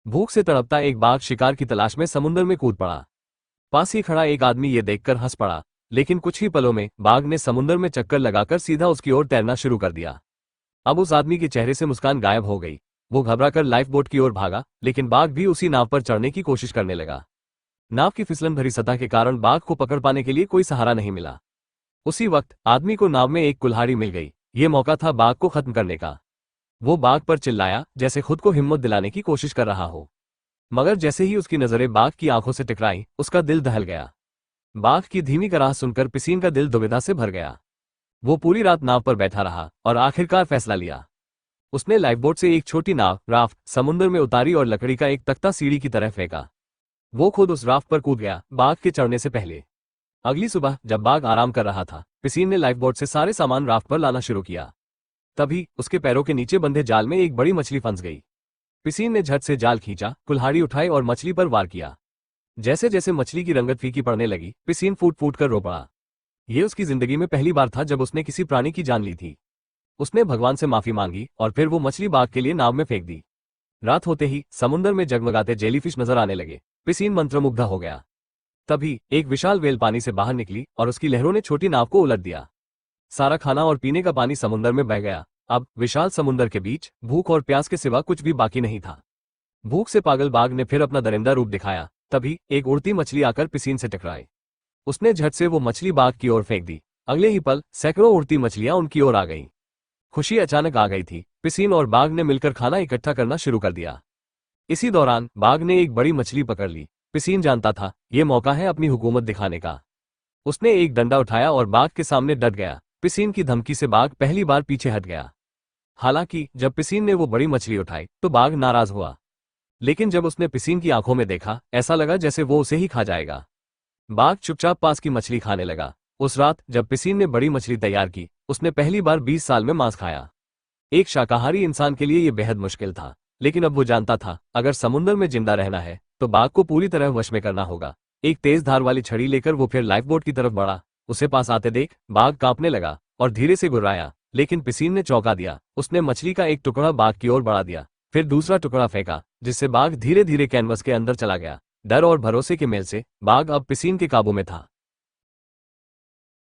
भूख से तड़पता एक बाघ शिकार की तलाश में समुद्र में कूद पड़ा। पास ही खड़ा एक आदमी ये देखकर हंस पड़ा, लेकिन कुछ ही पलों में बाघ ने समुद्र में चक्कर लगाकर सीधा उसकी ओर तैरना शुरू कर दिया। अब उस आदमी के चेहरे से मुस्कान गायब हो गई। वो घबराकर लाइफ बोट की ओर भागा, लेकिन बाघ भी उसी नाव पर चढ़ने की कोशिश करने लगा। नाव की फिसलन भरी सतह के कारण बाघ को पकड़ पाने के लिए कोई सहारा नहीं मिला। उसी वक्त आदमी को नाव में एक कुल्हाड़ी मिल गई। ये मौका था बाघ को खत्म करने का। वो बाघ पर चिल्लाया, जैसे खुद को हिम्मत दिलाने की कोशिश कर रहा हो। मगर जैसे ही उसकी नजरें बाघ की आंखों से टकराई, उसका दिल दहल गया। बाघ की धीमी कराह सुनकर पिसीन का दिल दुविधा से भर गया। वो पूरी रात नाव पर बैठा रहा और आखिरकार फैसला लिया। उसने लाइफबोट से एक छोटी नाव राफ्ट समुद्र में उतारी और लकड़ी का एक तख्ता सीढ़ी की तरह फेंका। वो खुद उस राफ्ट पर कूद गया, बाघ के चढ़ने से पहले। अगली सुबह जब बाघ आराम कर रहा था, पिसीन ने लाइफबोट से सारे सामान राफ्ट पर लाना शुरू किया। तभी उसके पैरों के नीचे बंधे जाल में एक बड़ी मछली फंस गई। पिसीन ने झट से जाल खींचा, कुल्हाड़ी उठाई और मछली पर वार किया। जैसे जैसे मछली की रंगत फीकी पड़ने लगी, पिसीन फूट फूट कर रो पड़ा। ये उसकी जिंदगी में पहली बार था जब उसने किसी प्राणी की जान ली थी। उसने भगवान से माफी मांगी और फिर वो मछली बाघ के लिए नाव में फेंक दी। रात होते ही समुद्र में जगमगाते जेलीफिश नजर आने लगे। पिसीन मंत्रमुग्ध हो गया। तभी एक विशाल वेल पानी से बाहर निकली और उसकी लहरों ने छोटी नाव को उलट दिया। सारा खाना और पीने का पानी समुद्र में बह गया। अब विशाल समुद्र के बीच भूख और प्यास के सिवा कुछ भी बाकी नहीं था। भूख से पागल बाघ ने फिर अपना दरिंदा रूप दिखाया। तभी एक उड़ती मछली आकर पिसीन से टकराई। उसने झट से वो मछली बाघ की ओर फेंक दी। अगले ही पल सैकड़ों उड़ती मछलियां उनकी ओर आ गईं। खुशी अचानक आ गई थी। पिसीन और बाघ ने मिलकर खाना इकट्ठा करना शुरू कर दिया। इसी दौरान बाघ ने एक बड़ी मछली पकड़ ली। पिसीन जानता था ये मौका है अपनी हुकूमत दिखाने का। उसने एक डंडा उठाया और बाघ के सामने डट गया। पिसीन की धमकी से बाघ पहली बार पीछे हट गया। हालांकि जब पिसीन ने वो बड़ी मछली उठाई तो बाघ नाराज हुआ। लेकिन जब उसने पिसीन की आंखों में देखा, ऐसा लगा जैसे वो उसे ही खा जाएगा। बाघ चुपचाप पास की मछली खाने लगा। उस रात जब पिसीन ने बड़ी मछली तैयार की, उसने पहली बार 20 साल में मांस खाया। एक शाकाहारी इंसान के लिए यह बेहद मुश्किल था, लेकिन अब वो जानता था अगर समुद्र में जिंदा रहना है तो बाघ को पूरी तरह वश में करना होगा। एक तेज धार वाली छड़ी लेकर वो फिर लाइफबोट की तरफ बढ़ा। उसे पास आते देख बाघ कांपने लगा और धीरे से गुर्राया, लेकिन पिसीन ने चौंका दिया। उसने मछली का एक टुकड़ा बाघ की ओर बढ़ा दिया, फिर दूसरा टुकड़ा फेंका, जिससे बाघ धीरे धीरे कैनवस के अंदर चला गया। डर और भरोसे के मेल से बाघ अब पिसीन के काबू में था।